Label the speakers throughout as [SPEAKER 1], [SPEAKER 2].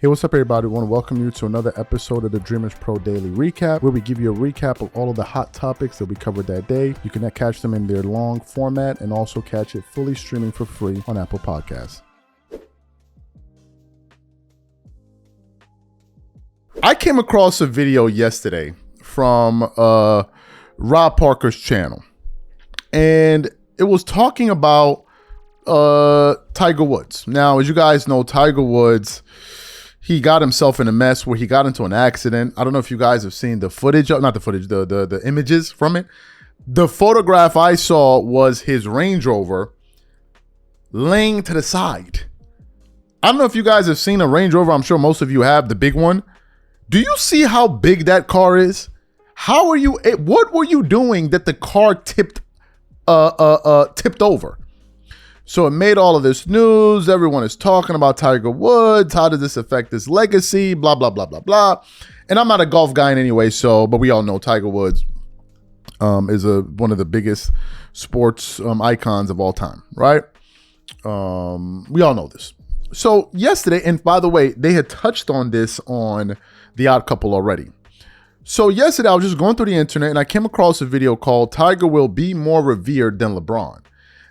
[SPEAKER 1] Hey, what's up, everybody? I want to welcome you to another episode of the Dreamers Pro Daily Recap, where we give you a recap of all of the hot topics that we covered that day. You can catch them in their long format and also catch it fully streaming for free on Apple Podcasts. I came across a video yesterday from Rob Parker's channel, and it was talking about Tiger Woods. Now, as you guys know, Tiger Woods, he got himself in a mess where he got into an accident. I don't know if you guys have seen the footage, not the footage, the images from it. The photograph I saw was his Range Rover laying to the side. I don't know if you guys have seen a Range Rover. I'm sure most of you have, the big one. Do you see how big that car is? How are you, what were you doing that the car tipped over? So it made all of this news. Everyone is talking about Tiger Woods. How does this affect his legacy? Blah, blah, blah, blah, blah. And I'm not a golf guy in any way, but we all know Tiger Woods is one of the biggest sports icons of all time, right? We all know this. So yesterday, and by the way, they had touched on this on The Odd Couple already. So yesterday, I was just going through the internet and I came across a video called Tiger Will Be More Revered Than LeBron.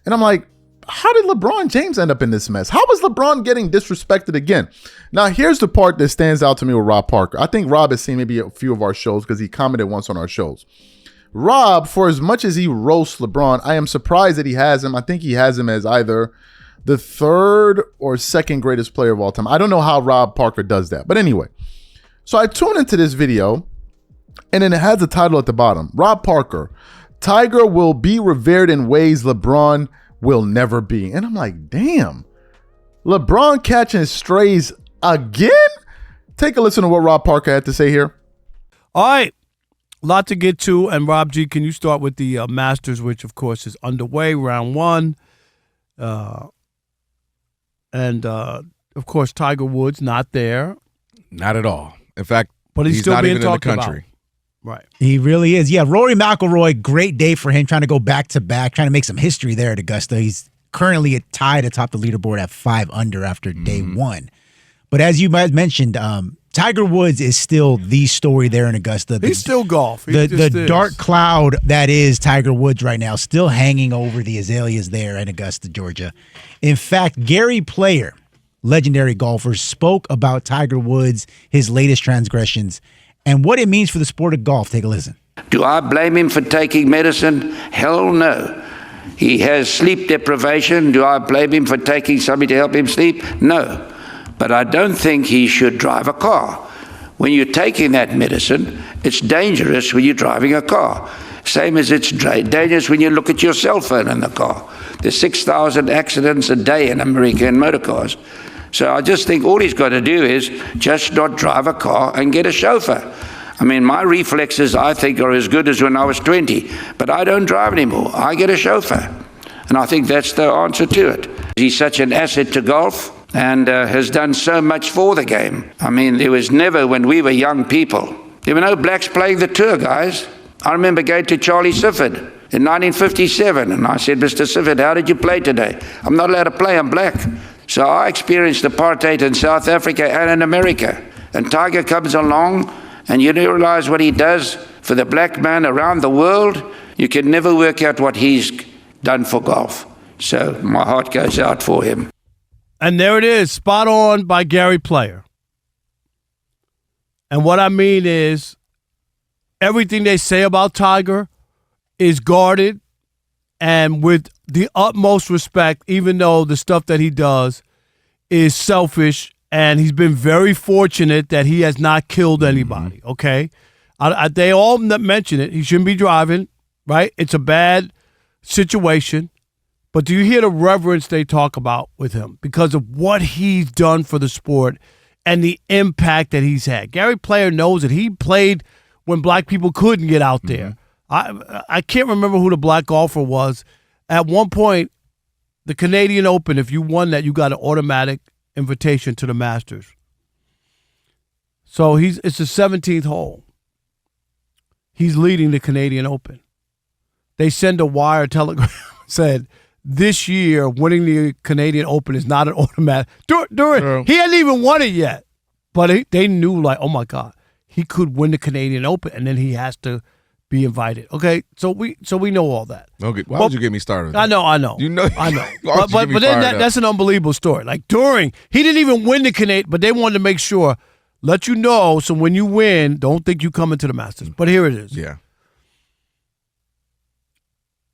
[SPEAKER 1] And I'm like, how did LeBron James end up in this mess? How was LeBron getting disrespected again? Now, here's the part that stands out to me with Rob Parker. I think Rob has seen maybe a few of our shows because he commented once on our shows. Rob, for as much as he roasts LeBron, I am surprised that he has him. I think he has him as either the third or second greatest player of all time. I don't know how Rob Parker does that. But anyway, so I tune into this video, and then it has a title at the bottom. Rob Parker, Tiger will be revered in ways LeBron will never be. And I'm like, damn, LeBron catching strays again? Take a listen to what Rob Parker had to say here.
[SPEAKER 2] All right, a lot to get to. And Rob G, can you start with the Masters, which of course is underway, round one. And of course, Tiger Woods not there.
[SPEAKER 3] Not at all. In fact,
[SPEAKER 2] but he's still
[SPEAKER 3] not
[SPEAKER 2] being
[SPEAKER 3] even in the
[SPEAKER 2] talked
[SPEAKER 3] country.
[SPEAKER 2] about. Right.
[SPEAKER 4] He really is. Yeah, Rory McIlroy, great day for him, trying to go back-to-back, trying to make some history there at Augusta. He's currently tied atop the leaderboard at 5 under after day one. But as you might mentioned, Tiger Woods is still the story there in Augusta.
[SPEAKER 2] He's still golf.
[SPEAKER 4] The dark cloud that is Tiger Woods right now still hanging over the azaleas there in Augusta, Georgia. In fact, Gary Player, legendary golfer, spoke about Tiger Woods, his latest transgressions, and what it means for the sport of golf. Take a listen.
[SPEAKER 5] Do I blame him for taking medicine? Hell no. He has sleep deprivation. Do I blame him for taking something to help him sleep? No. But I don't think he should drive a car. When you're taking that medicine, it's dangerous when you're driving a car. Same as it's dangerous when you look at your cell phone in the car. There's 6,000 accidents a day in America in motor cars. So I just think all he's got to do is just not drive a car and get a chauffeur. I mean, my reflexes, I think, are as good as when I was 20, but I don't drive anymore. I get a chauffeur. And I think that's the answer to it. He's such an asset to golf and has done so much for the game. I mean, there was never, when we were young people, there were no blacks playing the tour, guys. I remember going to Charlie Sifford in 1957, and I said, Mr. Sifford, how did you play today? I'm not allowed to play, I'm black. So I experienced apartheid in South Africa and in America. And Tiger comes along, and you realize what he does for the black man around the world. You can never work out what he's done for golf. So my heart goes out for him.
[SPEAKER 2] And there it is, spot on by Gary Player. And what I mean is, everything they say about Tiger is guarded and with the utmost respect, even though the stuff that he does is selfish, and he's been very fortunate that he has not killed anybody, okay? They all mention it. He shouldn't be driving, right? It's a bad situation. But do you hear the reverence they talk about with him because of what he's done for the sport and the impact that he's had? Gary Player knows it. He played when black people couldn't get out there. I can't remember who the black golfer was. At one point, the Canadian Open, if you won that, you got an automatic invitation to the Masters. So it's the 17th hole. He's leading the Canadian Open. They send a wire telegram said, this year, winning the Canadian Open is not an automatic. He hadn't even won it yet. But they knew, like, oh my God, he could win the Canadian Open, and then he has to be invited. Okay, so we know all that.
[SPEAKER 3] Okay, why would you get me started?
[SPEAKER 2] I know.
[SPEAKER 3] You know,
[SPEAKER 2] I know.
[SPEAKER 3] but
[SPEAKER 2] then that's an unbelievable story. Like he didn't even win the Canadian, but they wanted to make sure, let you know, so when you win, don't think you come into the Masters. But here it is.
[SPEAKER 3] Yeah.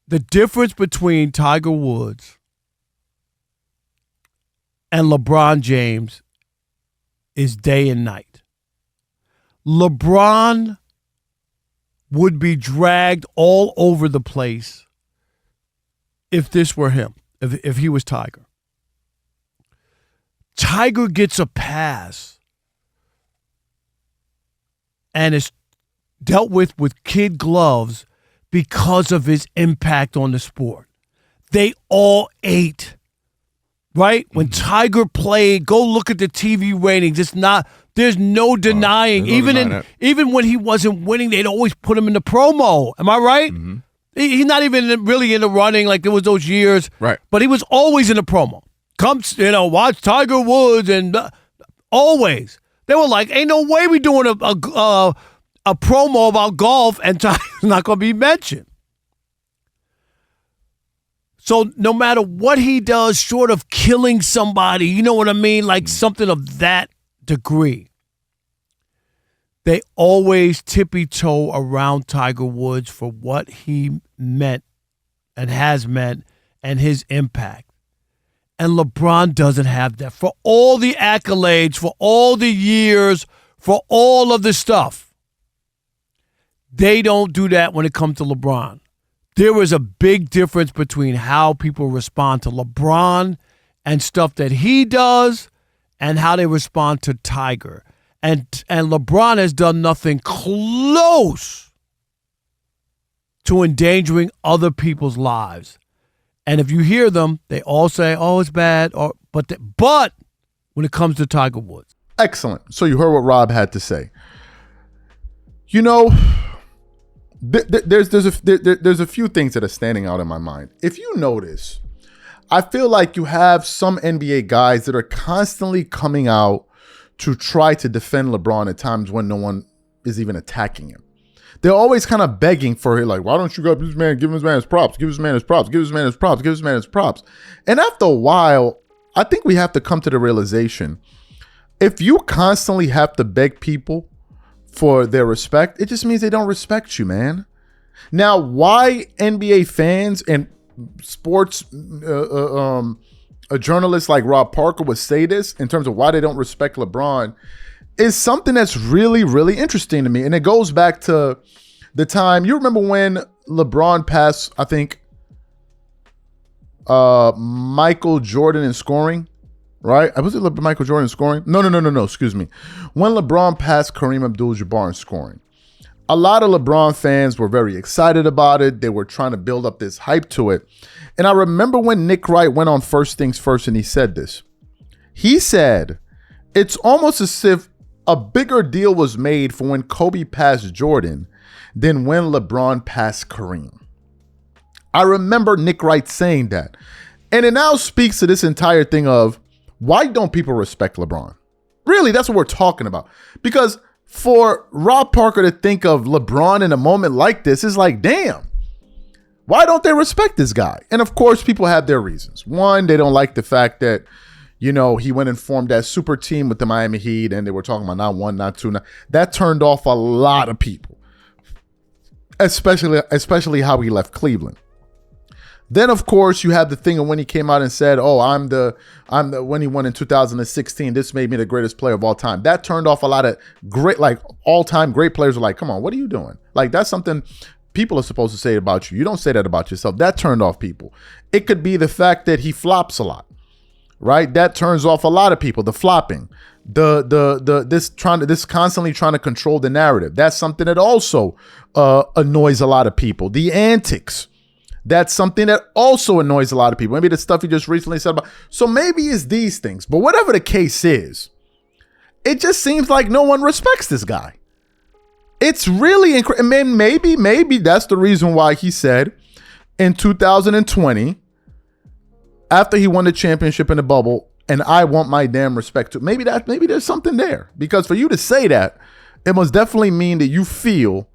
[SPEAKER 2] The difference between Tiger Woods and LeBron James is day and night. LeBron would be dragged all over the place if this were him, if he was Tiger. Tiger gets a pass and is dealt with kid gloves because of his impact on the sport. They all ate. Right? When Tiger played, go look at the TV ratings. There's no denying. Even when he wasn't winning, they'd always put him in the promo. Am I right? Mm-hmm. He's not even really in the running like there was those years.
[SPEAKER 3] Right.
[SPEAKER 2] But he was always in the promo. Come, watch Tiger Woods and always. They were like, ain't no way we doing a promo about golf and Tiger's not going to be mentioned. So no matter what he does, short of killing somebody, you know what I mean? Like something of that degree, they always tippy-toe around Tiger Woods for what he meant and has meant and his impact. And LeBron doesn't have that. For all the accolades, for all the years, for all of the stuff, they don't do that when it comes to LeBron. There is a big difference between how people respond to LeBron and stuff that he does and how they respond to Tiger. And LeBron has done nothing close to endangering other people's lives. And if you hear them, they all say, oh, it's bad. But when it comes to Tiger Woods.
[SPEAKER 1] Excellent. So you heard what Rob had to say. You know, there's a few things that are standing out in my mind. If you notice, I feel like you have some NBA guys that are constantly coming out to try to defend LeBron at times when no one is even attacking him. They're always kind of begging for it, like, why don't you go up to this man, give this man his props, give this man his props, give this man his props, give this man his props. And after a while, I think we have to come to the realization, if you constantly have to beg people for their respect, it just means they don't respect you, man. Now, why NBA fans and sports a journalist like Rob Parker would say this in terms of why they don't respect LeBron is something that's really, really interesting to me. And it goes back to the time, you remember when LeBron passed, I think, Michael Jordan in scoring, right? Was it Michael Jordan in scoring? No, excuse me. When LeBron passed Kareem Abdul-Jabbar in scoring, a lot of LeBron fans were very excited about it. They were trying to build up this hype to it. And I remember when Nick Wright went on First Things First and he said this. He said, it's almost as if a bigger deal was made for when Kobe passed Jordan than when LeBron passed Kareem. I remember Nick Wright saying that. And it now speaks to this entire thing of, why don't people respect LeBron? Really, that's what we're talking about. Because for Rob Parker to think of LeBron in a moment like this is like, damn, why don't they respect this guy? And of course, people have their reasons. One, they don't like the fact that, you know, he went and formed that super team with the Miami Heat and they were talking about not one, not two. That turned off a lot of people, especially how he left Cleveland. Then, of course, you have the thing of when he came out and said, oh, I'm the when he won in 2016, this made me the greatest player of all time. That turned off a lot of great, like all-time great players were like, come on, what are you doing? Like, that's something people are supposed to say about you. You don't say that about yourself. That turned off people. It could be the fact that he flops a lot, right? That turns off a lot of people. The flopping, this constantly trying to control the narrative. That's something that also annoys a lot of people. The antics. That's something that also annoys a lot of people. Maybe the stuff he just recently said about. So maybe it's these things. But whatever the case is, it just seems like no one respects this guy. It's really incredible. Maybe that's the reason why he said in 2020, after he won the championship in the bubble, and I want my damn respect too. Maybe there's something there, because for you to say that, it must definitely mean that you feel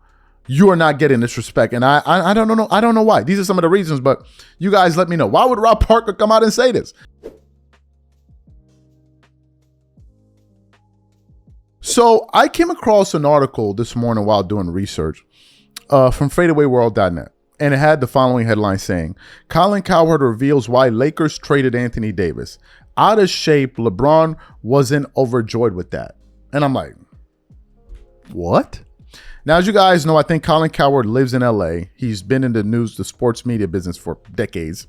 [SPEAKER 1] you are not getting this respect. And I don't know. I don't know why. These are some of the reasons, but you guys let me know. Why would Rob Parker come out and say this? So I came across an article this morning while doing research from fadeawayworld.net. And it had the following headline saying, Colin Cowherd reveals why Lakers traded Anthony Davis. Out of shape, LeBron wasn't overjoyed with that. And I'm like, what? Now, as you guys know, I think Colin Cowherd lives in LA. He's been in the news, the sports media business for decades.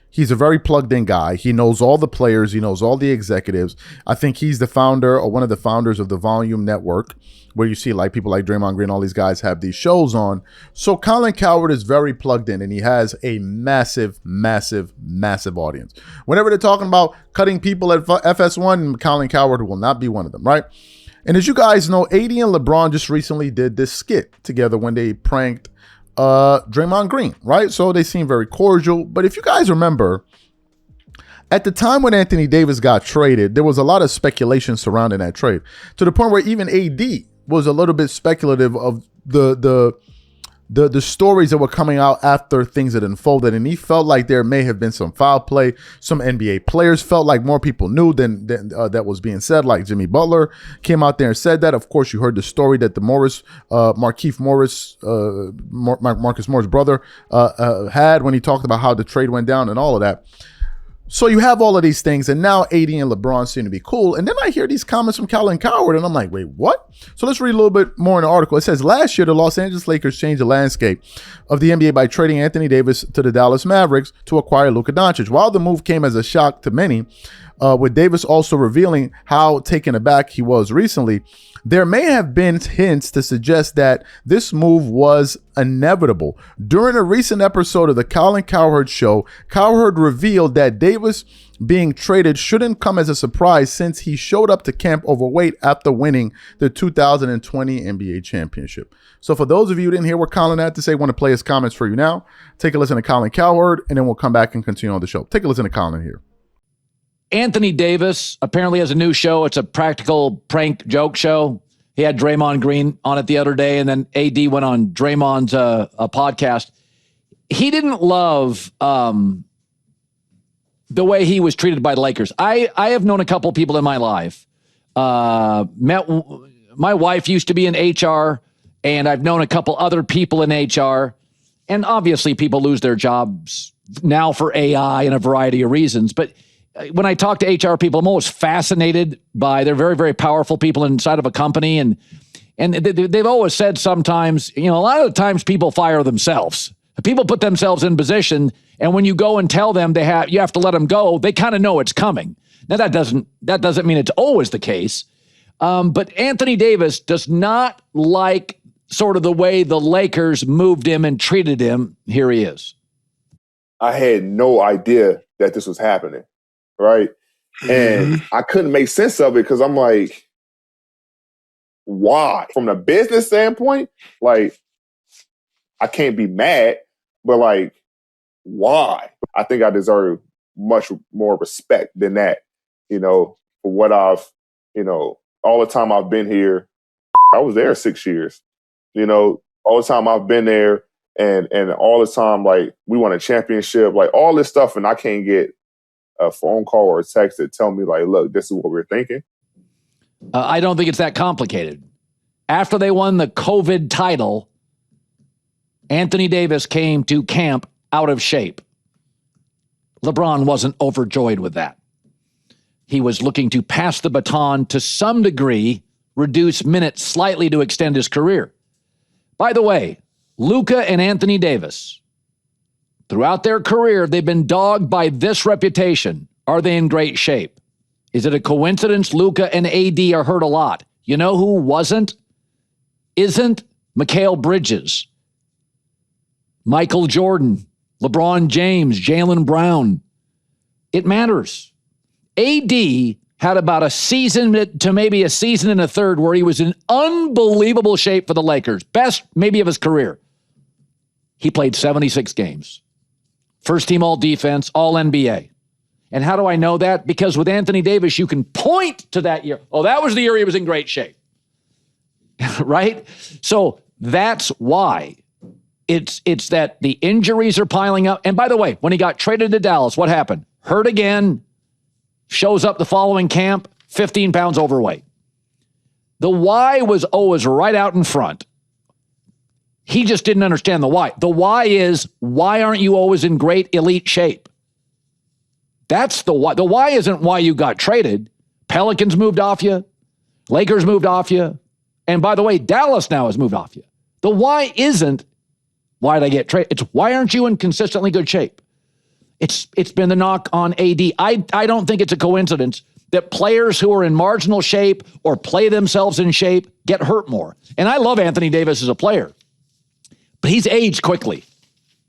[SPEAKER 1] He's a very plugged in guy. He knows all the players. He knows all the executives. I think he's the founder or one of the founders of the Volume Network, where you see like people like Draymond Green, all these guys have these shows on. So Colin Cowherd is very plugged in, and he has a massive, massive, massive audience. Whenever they're talking about cutting people at FS1, Colin Cowherd will not be one of them, right? And as you guys know, AD and LeBron just recently did this skit together when they pranked Draymond Green, right? So they seem very cordial. But if you guys remember, at the time when Anthony Davis got traded, there was a lot of speculation surrounding that trade, to the point where even AD was a little bit speculative of the stories that were coming out after things had unfolded. And he felt like there may have been some foul play. Some NBA players felt like more people knew than that was being said, like Jimmy Butler came out there and said that. Of course, you heard the story that the Markieff Morris, Marcus Morris' brother had when he talked about how the trade went down and all of that. So you have all of these things, and now AD and LeBron seem to be cool. And then I hear these comments from Colin Cowherd, and I'm like, wait, what? So let's read a little bit more in the article. It says, last year, the Los Angeles Lakers changed the landscape of the NBA by trading Anthony Davis to the Dallas Mavericks to acquire Luka Doncic. While the move came as a shock to many, with Davis also revealing how taken aback he was recently, there may have been hints to suggest that this move was inevitable. During a recent episode of the Colin Cowherd Show, Cowherd revealed that Davis being traded shouldn't come as a surprise, since he showed up to camp overweight after winning the 2020 NBA championship. So for those of you who didn't hear what Colin had to say, I want to play his comments for you now. Take a listen to Colin Cowherd, and then we'll come back and continue on the show. Take a listen to Colin here.
[SPEAKER 6] Anthony Davis apparently has a new show. It's a practical prank joke show. He had Draymond Green on it the other day, and then AD went on Draymond's a podcast. He didn't love the way he was treated by the Lakers. I have known a couple of people in my life. My wife used to be in HR, and I've known a couple other people in HR. And obviously people lose their jobs now for AI and a variety of reasons. But when I talk to HR people, I'm always fascinated by, they're very, very powerful people inside of a company. And they've always said sometimes, a lot of the times people fire themselves. People put themselves in position, and when you go and tell them you have to let them go, they kind of know it's coming. Now that doesn't mean it's always the case. But Anthony Davis does not like sort of the way the Lakers moved him and treated him. Here he is.
[SPEAKER 7] I had no idea that this was happening. Right. And I couldn't make sense of it, because I'm like, why? From the business standpoint, like, I can't be mad, but like, why? I think I deserve much more respect than that, for what I've, all the time I've been here. I was there 6 years, all the time I've been there, and all the time, like, we won a championship, like all this stuff, and I can't get a phone call or a text that tell me, like, look, this is what we're thinking.
[SPEAKER 6] I don't think it's that complicated. After they won the COVID title, Anthony Davis came to camp out of shape. LeBron wasn't overjoyed with that. He was looking to pass the baton to some degree, reduce minutes slightly to extend his career. By the way, Luka and Anthony Davis, throughout their career, they've been dogged by this reputation. Are they in great shape? Is it a coincidence Luka and AD are hurt a lot? You know who isn't? Mikal Bridges, Michael Jordan, LeBron James, Jaylen Brown. It matters. AD had about a season to maybe a season and a third where he was in unbelievable shape for the Lakers. Best maybe of his career. He played 76 games. First team all defense, all NBA. And how do I know that? Because with Anthony Davis, you can point to that year. Oh, that was the year he was in great shape. Right? So that's why it's that the injuries are piling up. And by the way, when he got traded to Dallas, what happened? Hurt again, shows up the following camp, 15 pounds overweight. The why was always right out in front. He just didn't understand the why. The why is, why aren't you always in great elite shape? That's the why. The why isn't why you got traded. Pelicans moved off you. Lakers moved off you. And by the way, Dallas now has moved off you. The why isn't, why did I get traded? It's, why aren't you in consistently good shape? It's been the knock on AD. I don't think it's a coincidence that players who are in marginal shape or play themselves in shape get hurt more. And I love Anthony Davis as a player, but he's aged quickly.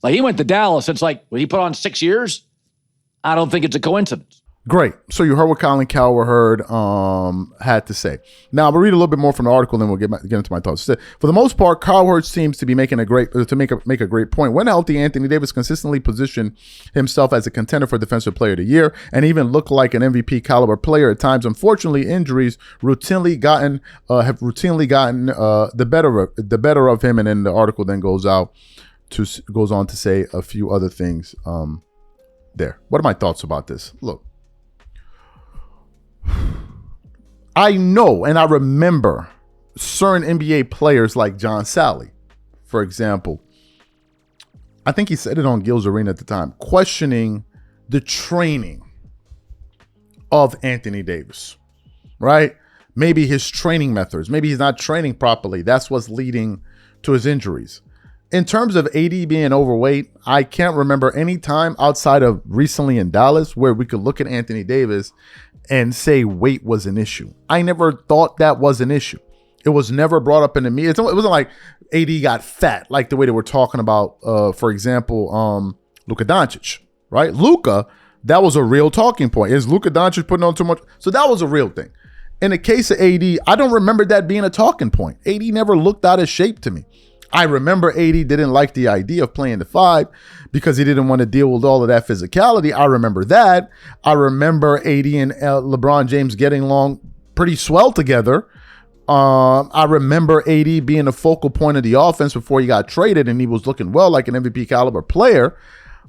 [SPEAKER 6] Like, he went to Dallas. It's like, well, he put on 6 years. I don't think it's a coincidence.
[SPEAKER 1] Great. So you heard what Colin Cowherd had to say. Now, we'll read a little bit more from the article, then we'll get into my thoughts. For the most part, Cowherd seems to be making make a great point. When healthy, Anthony Davis consistently positioned himself as a contender for Defensive Player of the Year and even looked like an MVP caliber player at times. Unfortunately, injuries have routinely gotten the better of him. And then the article then goes on to say a few other things. There. What are my thoughts about this? Look. I know and I remember certain NBA players like John Sally, for example. I think he said it on Gil's Arena at the time, questioning the training of Anthony Davis, right? Maybe his training methods. Maybe he's not training properly. That's what's leading to his injuries. In terms of AD being overweight, I can't remember any time outside of recently in Dallas where we could look at Anthony Davis and say weight was an issue. I never thought that was an issue. It was never brought up into me. It wasn't like AD got fat, like the way that we're talking about, for example, Luka Doncic, right? Luka, that was a real talking point. Is Luka Doncic putting on too much? So that was a real thing. In the case of AD, I don't remember that being a talking point. AD never looked out of shape to me. I remember AD didn't like the idea of playing the 5 because he didn't want to deal with all of that physicality. I remember that. I remember AD and LeBron James getting along pretty swell together. I remember AD being the focal point of the offense before he got traded, and he was looking well like an MVP caliber player.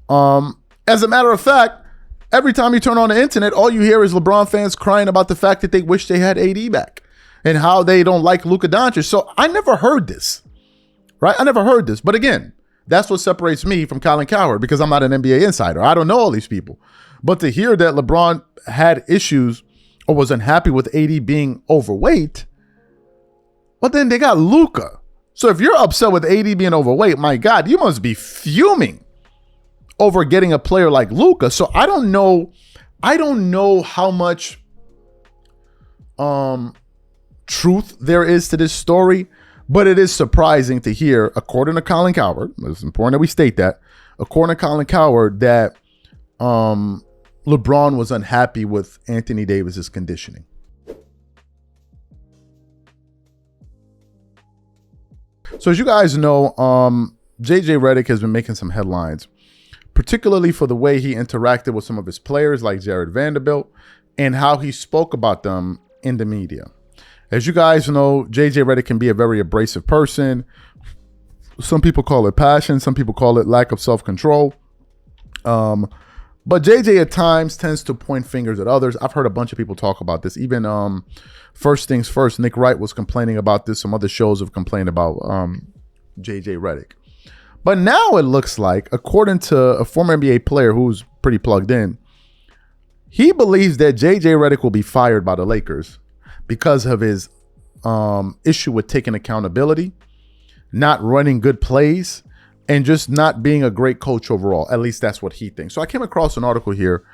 [SPEAKER 1] As a matter of fact, every time you turn on the internet, all you hear is LeBron fans crying about the fact that they wish they had AD back and how they don't like Luka Doncic. So I never heard this. Right? I never heard this. But again, that's what separates me from Colin Cowherd because I'm not an NBA insider. I don't know all these people. But to hear that LeBron had issues or was unhappy with AD being overweight, well, then they got Luka. So if you're upset with AD being overweight, my God, you must be fuming over getting a player like Luka. So I don't know how much truth there is to this story. But it is surprising to hear, according to Colin Cowherd, it's important that we state that, according to Colin Cowherd, that LeBron was unhappy with Anthony Davis's conditioning. So as you guys know, JJ Redick has been making some headlines, particularly for the way he interacted with some of his players like Jared Vanderbilt and how he spoke about them in the media. As you guys know, JJ Redick can be a very abrasive person. Some people call it passion. Some people call it lack of self-control. But JJ at times tends to point fingers at others. I've heard a bunch of people talk about this. Even First Things First, Nick Wright was complaining about this. Some other shows have complained about JJ Redick. But now it looks like, according to a former NBA player who's pretty plugged in, he believes that JJ Redick will be fired by the Lakers because of his issue with taking accountability, not running good plays, and just not being a great coach overall. At least that's what he thinks. So I came across an article here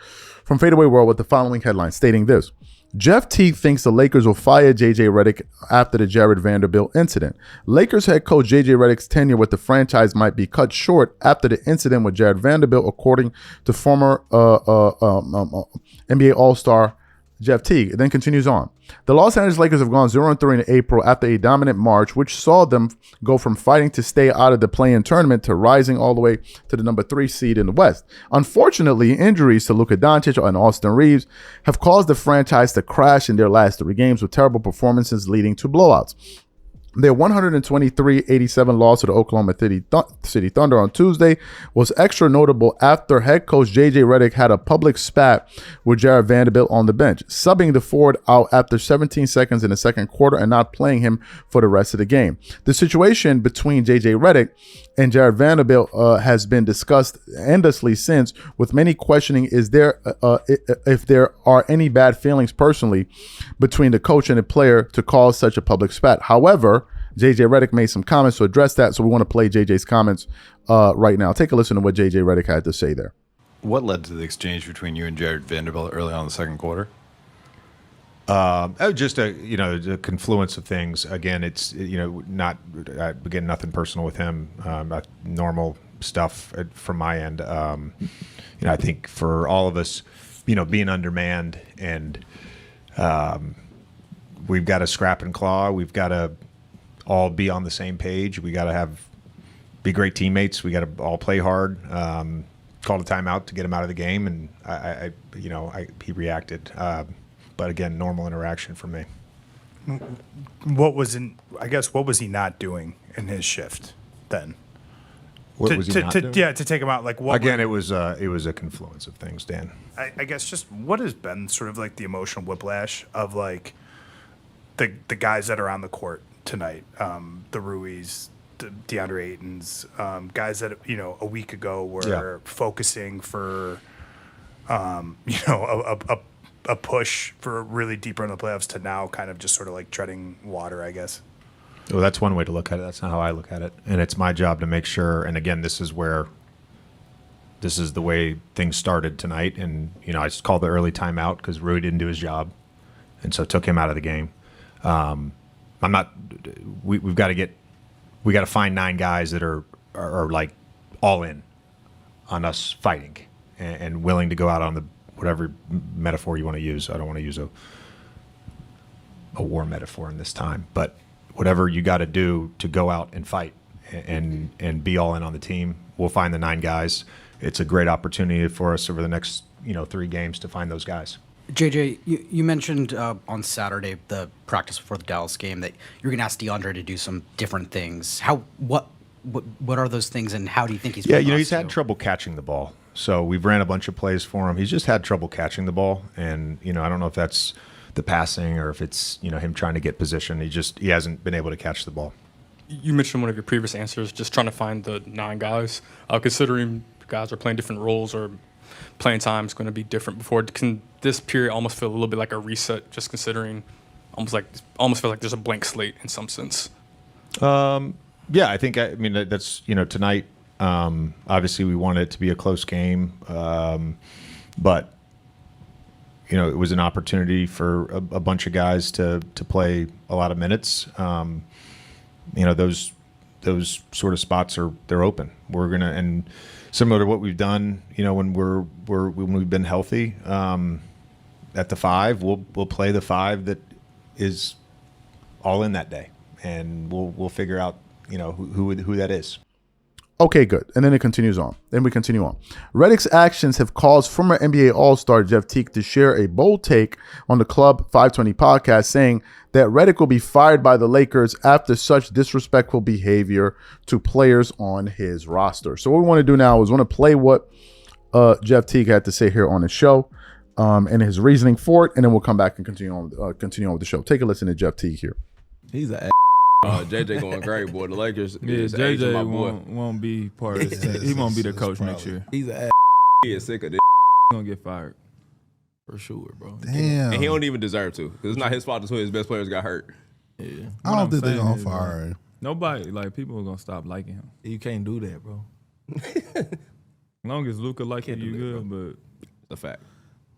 [SPEAKER 1] from Fadeaway World with the following headline stating this. Jeff Teague thinks the Lakers will fire JJ Redick after the Jared Vanderbilt incident. Lakers head coach JJ Redick's tenure with the franchise might be cut short after the incident with Jared Vanderbilt, according to former NBA All-Star Jeff Teague. It then continues on. The Los Angeles Lakers have gone 0-3 in April after a dominant March, which saw them go from fighting to stay out of the play-in tournament to rising all the way to the number 3 seed in the West. Unfortunately, injuries to Luka Doncic and Austin Reeves have caused the franchise to crash in their last 3 games with terrible performances leading to blowouts. Their 123-87 loss to the Oklahoma City Thunder on Tuesday was extra notable after head coach J.J. Redick had a public spat with Jared Vanderbilt on the bench, subbing the forward out after 17 seconds in the second quarter and not playing him for the rest of the game. The situation between J.J. Redick and Jared Vanderbilt has been discussed endlessly since, with many questioning if there are any bad feelings personally between the coach and the player to cause such a public spat. However, JJ Redick made some comments to address that, so we want to play JJ's comments right now. Take a listen to what JJ Redick had to say there.
[SPEAKER 8] What led to the exchange between you and Jared Vanderbilt early on in the second quarter?
[SPEAKER 9] Just a confluence of things. Again, it's nothing personal with him. Normal stuff from my end. I think for all of us, being undermanned and we've got to scrap and claw. We've got to all be on the same page. We got to be great teammates. We got to all play hard. Called a timeout to get him out of the game, and he reacted. But again, normal interaction for me.
[SPEAKER 10] What was he not doing in his shift then?
[SPEAKER 9] What was he not doing?
[SPEAKER 10] Yeah, to take him out. Like what?
[SPEAKER 9] Again, it was a confluence of things, Dan.
[SPEAKER 10] I guess just what has been sort of like the emotional whiplash of like the guys that are on the court tonight, the Ruiz, the DeAndre Aytons, guys that a week ago were focusing for a push for really deeper in the playoffs to now kind of just sort of like treading water, I guess.
[SPEAKER 9] Well, that's one way to look at it. That's not how I look at it. And it's my job to make sure, and again, this is the way things started tonight. And, I just called the early timeout because Rui didn't do his job. And so took him out of the game. We've got to find 9 guys that are like all in on us fighting and willing to go out on the, whatever metaphor you want to use. I don't want to use a war metaphor in this time, but whatever you got to do to go out and fight and be all in on the team, we'll find the 9 guys. It's a great opportunity for us over the next 3 games to find those guys.
[SPEAKER 11] JJ, you mentioned on Saturday, the practice before the Dallas game, that you're going to ask DeAndre to do some different things. What are those things, and how do you think he's?
[SPEAKER 9] Yeah, he's had trouble catching the ball. So we've ran a bunch of plays for him. He's just had trouble catching the ball, and I don't know if that's the passing or if it's him trying to get position. He hasn't been able to catch the ball.
[SPEAKER 12] You mentioned one of your previous answers, just trying to find the 9 guys. Considering guys are playing different roles or playing time is going to be different before. Can this period almost feel a little bit like a reset, just considering almost feel like there's a blank slate in some sense?
[SPEAKER 9] Yeah, I mean that's tonight. Obviously, we wanted it to be a close game, but it was an opportunity for a bunch of guys to play a lot of minutes. Those sort of spots they're open. We're gonna, and similar to what we've done, when we've been healthy, at the 5, we'll play the 5 that is all in that day, and we'll figure out who that is.
[SPEAKER 1] Okay, good. And then it continues on. Then we continue on. Redick's actions have caused former NBA All-Star Jeff Teague to share a bold take on the Club 520 podcast, saying that Redick will be fired by the Lakers after such disrespectful behavior to players on his roster. So what we want to do now is want to play what Jeff Teague had to say here on the show and his reasoning for it, and then we'll come back and continue on with the show. Take a listen to Jeff Teague here.
[SPEAKER 13] He's a JJ going great, boy. The Lakers.
[SPEAKER 14] Yeah, JJ won't be part of this. He won't be the coach next year.
[SPEAKER 13] He's an He is sick of this.
[SPEAKER 14] He's gonna get fired for sure, bro.
[SPEAKER 13] Damn. And he don't even deserve to, because it's not his fault. It's when his best players got hurt.
[SPEAKER 14] Yeah.
[SPEAKER 15] I don't think they're gonna fire him.
[SPEAKER 14] Nobody, people are gonna stop liking him.
[SPEAKER 13] You can't do that, bro.
[SPEAKER 14] As long as Luka like you, good. But
[SPEAKER 13] it's a fact.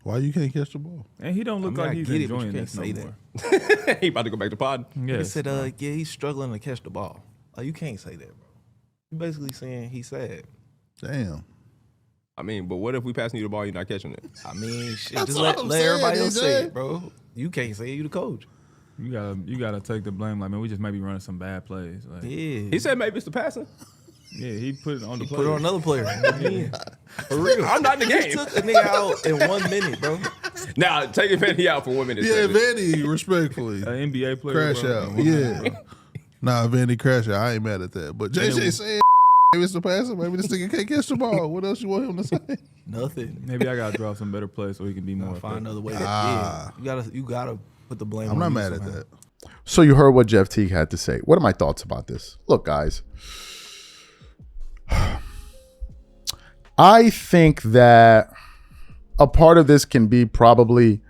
[SPEAKER 15] Why you can't catch the ball?
[SPEAKER 14] And he don't look like he's enjoying this no more.
[SPEAKER 13] He about to go back to pod.
[SPEAKER 14] Yes.
[SPEAKER 13] He said, he's struggling to catch the ball. You can't say that, bro. You're basically saying he's sad.
[SPEAKER 15] Damn.
[SPEAKER 13] I mean, but what if we passing you the ball, you're not catching it?
[SPEAKER 16] I mean, shit,
[SPEAKER 15] That's
[SPEAKER 16] just
[SPEAKER 15] what
[SPEAKER 16] let
[SPEAKER 15] I'm
[SPEAKER 16] everybody
[SPEAKER 15] saying,
[SPEAKER 16] else
[SPEAKER 15] AJ.
[SPEAKER 16] say it, bro. You can't say it. You the coach.
[SPEAKER 14] You gotta take the blame. Like, man, we just maybe running some bad plays. Like,
[SPEAKER 16] Yeah.
[SPEAKER 13] He said maybe it's the passing.
[SPEAKER 14] yeah, he put it on the
[SPEAKER 16] He
[SPEAKER 14] player.
[SPEAKER 16] put it on another player. Again. For real.
[SPEAKER 13] I'm not in the
[SPEAKER 16] He
[SPEAKER 13] game.
[SPEAKER 16] took a nigga out in 1 minute, bro.
[SPEAKER 13] Now, taking Vandy out for 1 minute.
[SPEAKER 15] Yeah, Vandy, respectfully.
[SPEAKER 14] An NBA player.
[SPEAKER 15] Crash
[SPEAKER 14] bro.
[SPEAKER 15] out. Yeah. Nah, Vandy crash out. I ain't mad at that. But JJ saying maybe it's the passer. Maybe this nigga can't catch the ball. What else you want him to say?
[SPEAKER 16] Nothing.
[SPEAKER 14] Maybe I gotta draw some better plays so he can be more.
[SPEAKER 16] Find
[SPEAKER 14] effective.
[SPEAKER 16] another way.
[SPEAKER 15] Ah.
[SPEAKER 16] Yeah. You gotta put the blame
[SPEAKER 15] I'm
[SPEAKER 16] on
[SPEAKER 15] not
[SPEAKER 16] you
[SPEAKER 15] mad at
[SPEAKER 16] somehow.
[SPEAKER 15] that.
[SPEAKER 1] So you heard what Jeff Teague had to say. What are my thoughts about this? Look, guys, I think that a part of this can be probably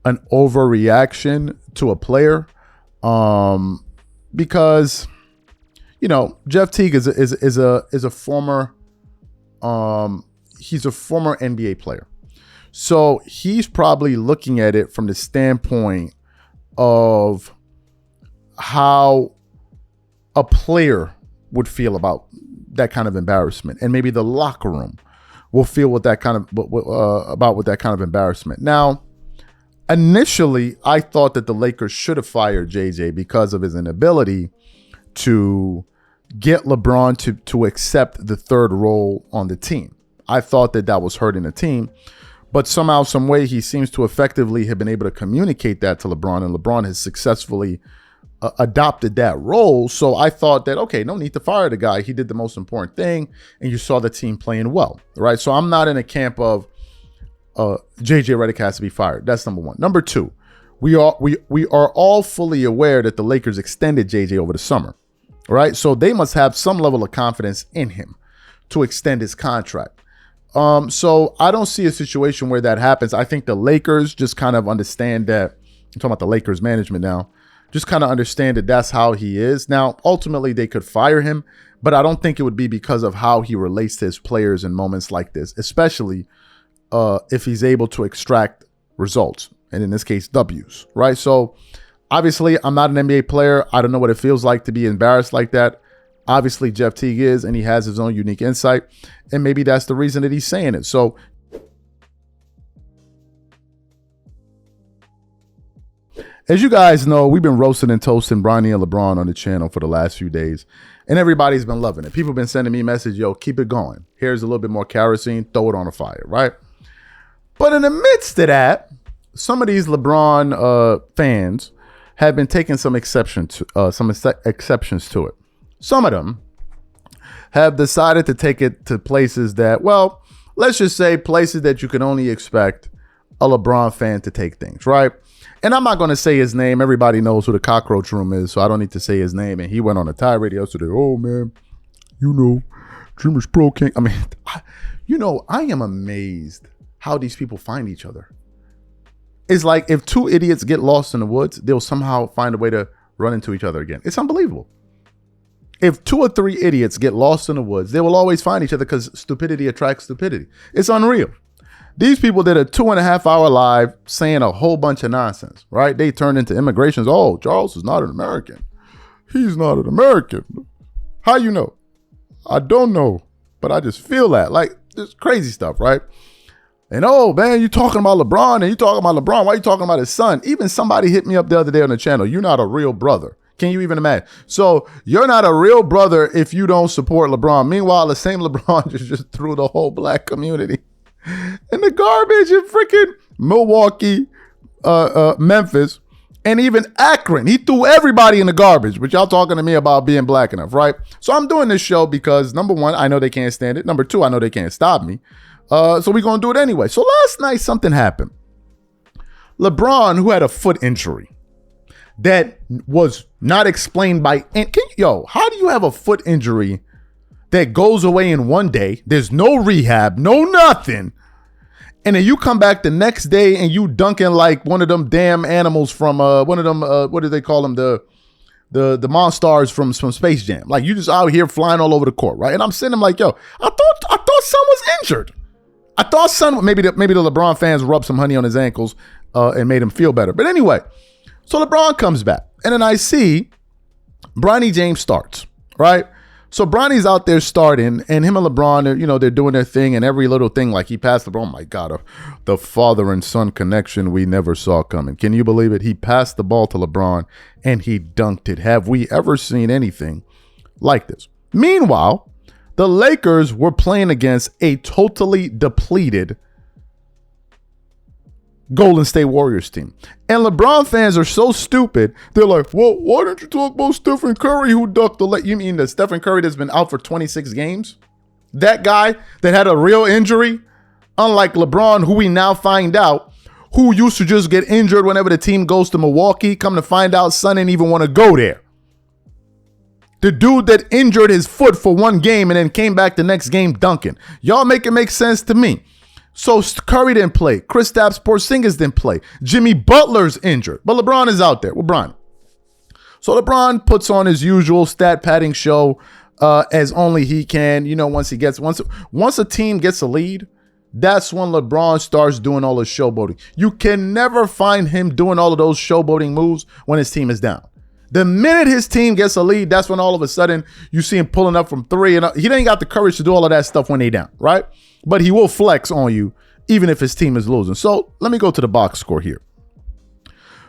[SPEAKER 1] an overreaction to a player, because Jeff Teague is a former he's a former NBA player, so he's probably looking at it from the standpoint of how a player would feel about that kind of embarrassment, and maybe the locker room will feel with that kind of about with that kind of embarrassment. Now, initially, I thought that the Lakers should have fired JJ because of his inability to get LeBron to accept the third role on the team. I thought that was hurting the team, but somehow, some way, he seems to effectively have been able to communicate that to LeBron, and LeBron has successfully adopted that role. So I thought that, okay, no need to fire the guy. He did the most important thing, and you saw the team playing well, right? So I'm not in a camp of JJ Redick has to be fired. That's number one. Number two, we are all fully aware that the Lakers extended JJ over the summer, right? So they must have some level of confidence in him to extend his contract. So I don't see a situation where that happens. I think the Lakers just kind of understand that. I'm talking about the Lakers management now. Just kind of understand that that's how he is. Now, ultimately, they could fire him, but I don't think it would be because of how he relates to his players in moments like this, especially if he's able to extract results, and in this case, W's, right? So, obviously, I'm not an NBA player. I don't know what it feels like to be embarrassed like that. Obviously, Jeff Teague is, and he has his own unique insight, and maybe that's the reason that he's saying it. So, as you guys know, we've been roasting and toasting Bronny and LeBron on the channel for the last few days, and everybody's been loving it. People have been sending me messages, yo, keep it going. Here's a little bit more kerosene, throw it on a fire, right? But in the midst of that, some of these LeBron fans have been taking some exceptions to it. Some of them have decided to take it to places that, well, let's just say places that you can only expect a LeBron fan to take things, right? And I'm not going to say his name. Everybody knows who the Cockroach Room is, so I don't need to say his name. And he went on a tirade yesterday. Oh, man, DREAMERSPRO can't. I mean, I am amazed how these people find each other. It's like if two idiots get lost in the woods, they'll somehow find a way to run into each other again. It's unbelievable. If 2 or 3 idiots get lost in the woods, they will always find each other because stupidity attracts stupidity. It's unreal. These people did a 2.5-hour live saying a whole bunch of nonsense, right? They turned into immigrations. Oh, Charles is not an American. He's not an American. How you know? I don't know, but I just feel that. Like, this crazy stuff, right? And oh, man, you talking about LeBron and you talking about LeBron. Why are you talking about his son? Even somebody hit me up the other day on the channel. You're not a real brother. Can you even imagine? So you're not a real brother if you don't support LeBron. Meanwhile, the same LeBron just threw the whole black community in the garbage in freaking Milwaukee, Memphis, and even Akron. He threw everybody in the garbage, but y'all talking to me about being black enough, right? So I'm doing this show because, number one, I know they can't stand it. Number two, I know they can't stop me. So we're going to do it anyway. So last night, something happened. LeBron, who had a foot injury that was not explained by... how do you have a foot injury that goes away in one day? There's no rehab, no nothing. And then you come back the next day and you dunking like one of them damn animals from one of them, what do they call them? The Monstars from Space Jam. Like, you just out here flying all over the court, right? And I'm sitting there like, yo, I thought son was injured. I thought son, maybe the LeBron fans rubbed some honey on his ankles and made him feel better. But anyway, so LeBron comes back. And then I see Bronny James starts, right? So Bronny's out there starting, and him and LeBron, they're doing their thing, and every little thing, like he passed LeBron. Oh my God, the father and son connection we never saw coming. Can you believe it? He passed the ball to LeBron, and he dunked it. Have we ever seen anything like this? Meanwhile, the Lakers were playing against a totally depleted Golden State Warriors team. And LeBron fans are so stupid. They're like, well, why don't you talk about Stephen Curry who ducked the leg? You mean the Stephen Curry that's been out for 26 games? That guy that had a real injury? Unlike LeBron, who we now find out, who used to just get injured whenever the team goes to Milwaukee. Come to find out, son didn't even want to go there. The dude that injured his foot for one game and then came back the next game dunking. Y'all make it make sense to me. So Curry didn't play. Kristaps Porzingis didn't play. Jimmy Butler's injured. But LeBron is out there. LeBron. So LeBron puts on his usual stat padding show as only he can. Once a team gets a lead, that's when LeBron starts doing all his showboating. You can never find him doing all of those showboating moves when his team is down. The minute his team gets a lead, that's when all of a sudden you see him pulling up from three. And he ain't got the courage to do all of that stuff when they down, right? But he will flex on you even if his team is losing. So let me go to the box score here.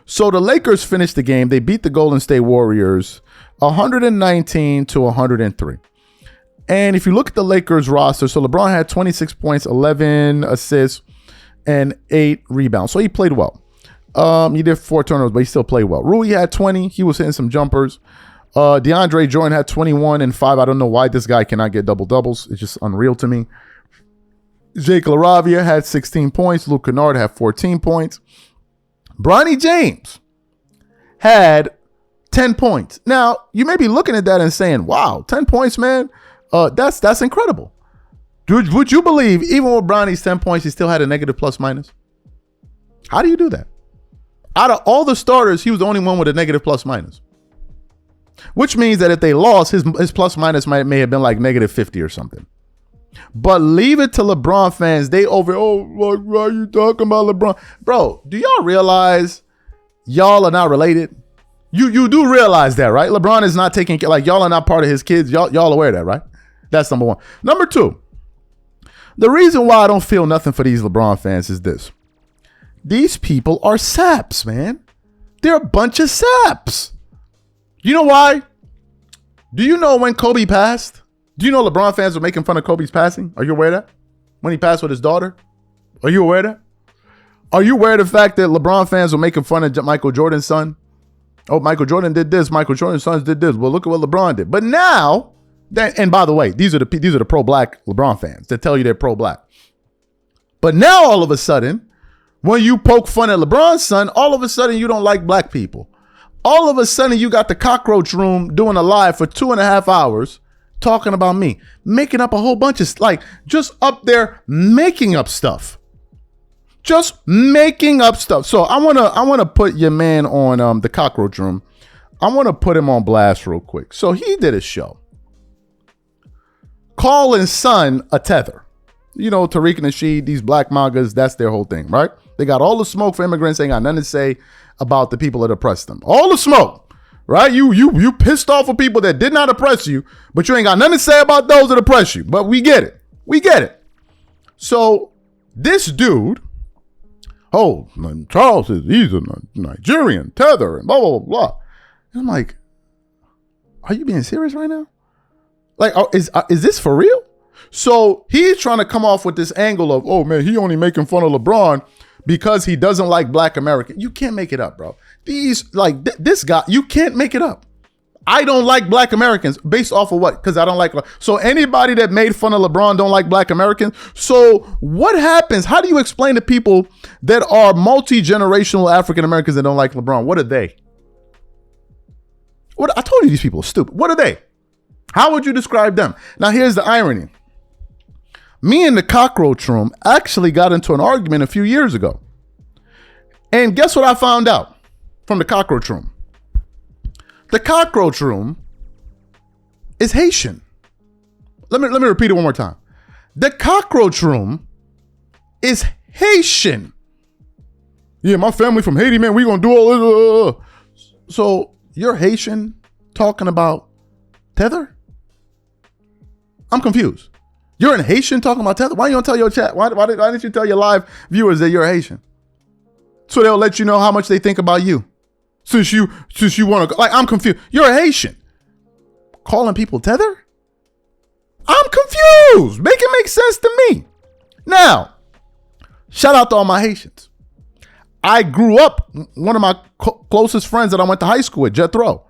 [SPEAKER 1] So the Lakers finished the game. They beat the Golden State Warriors 119 to 103. And if you look at the Lakers roster, so LeBron had 26 points, 11 assists, and 8 rebounds. So he played well. He did 4 turnovers, but he still played well. Rui had 20. He was hitting some jumpers. DeAndre Jordan had 21 and 5. I don't know why this guy cannot get double-doubles. It's just unreal to me. Jake LaRavia had 16 points. Luke Kennard had 14 points. Bronny James had 10 points. Now, you may be looking at that and saying, wow, 10 points, man. That's incredible. Would you believe even with Bronny's 10 points, he still had a negative plus-minus? How do you do that? Out of all the starters, he was the only one with a negative plus-minus. Which means that if they lost, his plus-minus may have been like negative 50 or something. But leave it to LeBron fans. They why are you talking about LeBron? Bro, do y'all realize y'all are not related? You do realize that, right? LeBron is not taking care, like y'all are not part of his kids. Y'all aware of that, right? That's number one. Number two, the reason why I don't feel nothing for these LeBron fans is this. These people are saps, man. They're a bunch of saps. You know why? Do you know when Kobe passed? Do you know LeBron fans were making fun of Kobe's passing? Are you aware of that? When he passed with his daughter? Are you aware of that? Are you aware of the fact that LeBron fans were making fun of Michael Jordan's son? Oh, Michael Jordan did this. Michael Jordan's sons did this. Well, look at what LeBron did. But now, and by the way, these are the pro-black LeBron fans that tell you they're pro-black. But now, all of a sudden, when you poke fun at LeBron's son, all of a sudden you don't like black people. All of a sudden you got the cockroach room doing a live for 2.5 hours talking about me, making up a whole bunch of just up there making up stuff. Just making up stuff. So I wanna put your man on the cockroach room. I want to put him on blast real quick. So he did a show calling son a tether. Tariq and Nasheed, these black mangas, that's their whole thing, right? They got all the smoke for immigrants. They ain't got nothing to say about the people that oppressed them. All the smoke, right? You pissed off with people that did not oppress you, but you ain't got nothing to say about those that oppress you. But we get it. We get it. So this dude, Charles he's a Nigerian tether and blah, blah, blah, blah. And I'm like, are you being serious right now? Like, is this for real? So he's trying to come off with this angle of, oh man, he only making fun of LeBron because he doesn't like black American. You can't make it up, bro. This guy, you can't make it up. I don't like black Americans based off of what? Because I don't like. So anybody that made fun of LeBron don't like black Americans. So what happens? How do you explain to people that are multi-generational African Americans that don't like LeBron? What are they? What I told you, these people are stupid. What are they? How would you describe them? Now here's the irony. Me and the cockroach room actually got into an argument a few years ago. And guess what I found out from the cockroach room? The cockroach room is Haitian. Let me repeat it one more time. The cockroach room is Haitian. Yeah, my family from Haiti, man, we gonna do all this. So you're Haitian talking about tether? I'm confused. You're in Haitian talking about tether. Why you don't tell your chat? Why didn't you tell your live viewers that you're Haitian? So they'll let you know how much they think about you. Since you want to, like, I'm confused. You're a Haitian. Calling people tether? I'm confused. Make it make sense to me. Now, shout out to all my Haitians. I grew up, one of my closest friends that I went to high school with, Jethro.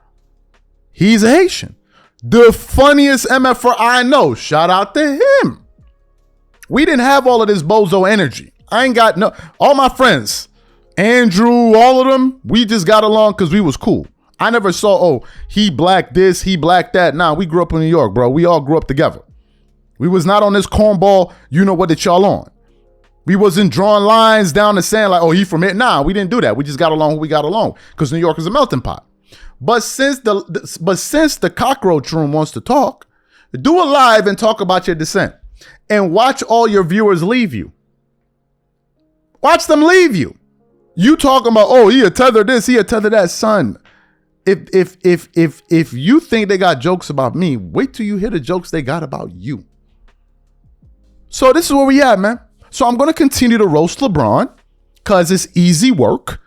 [SPEAKER 1] He's a Haitian. The funniest MFer I know. Shout out to him. We didn't have all of this bozo energy. I ain't got all my friends, Andrew, all of them, we just got along because we was cool. I never saw, oh, he black this, he black that. Nah, we grew up in New York, bro. We all grew up together. We was not on this cornball, you know what that y'all on. We wasn't drawing lines down the sand like, oh, he from it. Nah, we didn't do that. We just got along who we got along because New York is a melting pot. But since the cockroach room wants to talk, do a live and talk about your descent and watch all your viewers leave you. Watch them leave you. You talking about, oh, he a tether this, he a tether that, son. If you think they got jokes about me, wait till you hear the jokes they got about you. So this is where we at, man. So I'm going to continue to roast LeBron because it's easy work.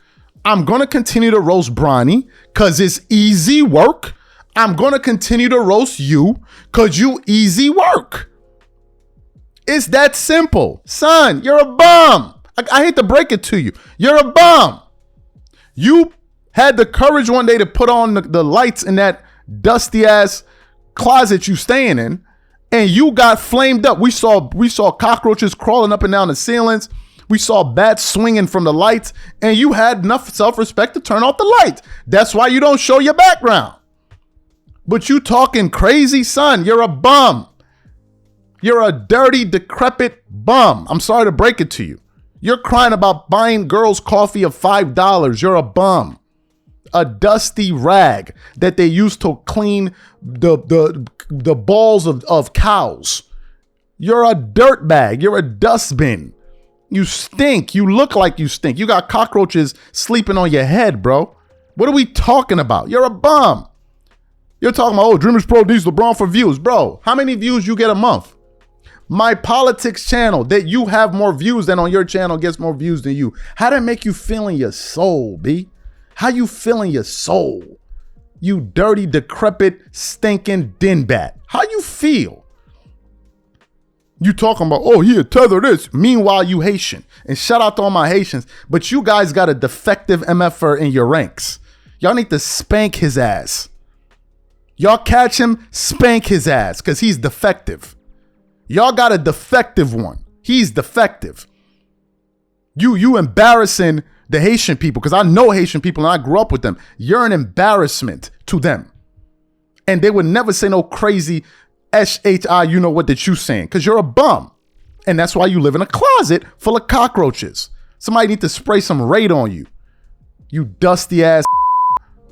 [SPEAKER 1] I'm going to continue to roast Bronny because it's easy work. I'm going to continue to roast you because you easy work. It's that simple. Son, you're a bum. I hate to break it to you. You're a bum. You had the courage one day to put on the lights in that dusty ass closet you staying in, and you got flamed up. We saw cockroaches crawling up and down the ceilings. We saw bats swinging from the lights, and you had enough self-respect to turn off the lights. That's why you don't show your background. But you talking crazy, son. You're a bum. You're a dirty, decrepit bum. I'm sorry to break it to you. You're crying about buying girls coffee of $5. You're a bum. A dusty rag that they used to clean the balls of cows. You're a dirt bag. You're a dustbin. You stink. You look like you stink. You got cockroaches sleeping on your head, bro. What are we talking about? You're a bum. You're talking about, oh, Dreamers Pro needs LeBron for views. Bro, how many views you get a month? My politics channel that you have more views than on your channel gets more views than you. How that make you feel in your soul, B? How you feel in your soul? You dirty, decrepit, stinking dinbat. How you feel? You talking about, oh, he a tether this. Meanwhile, you Haitian. And shout out to all my Haitians. But you guys got a defective MFer in your ranks. Y'all need to spank his ass. Y'all catch him, spank his ass, because he's defective. Y'all got a defective one. He's defective. You embarrassing the Haitian people, because I know Haitian people and I grew up with them. You're an embarrassment to them. And they would never say no crazy SHI, you know what, that you saying, because you're a bum. And that's why you live in a closet full of cockroaches. Somebody need to spray some Raid on you. You dusty ass.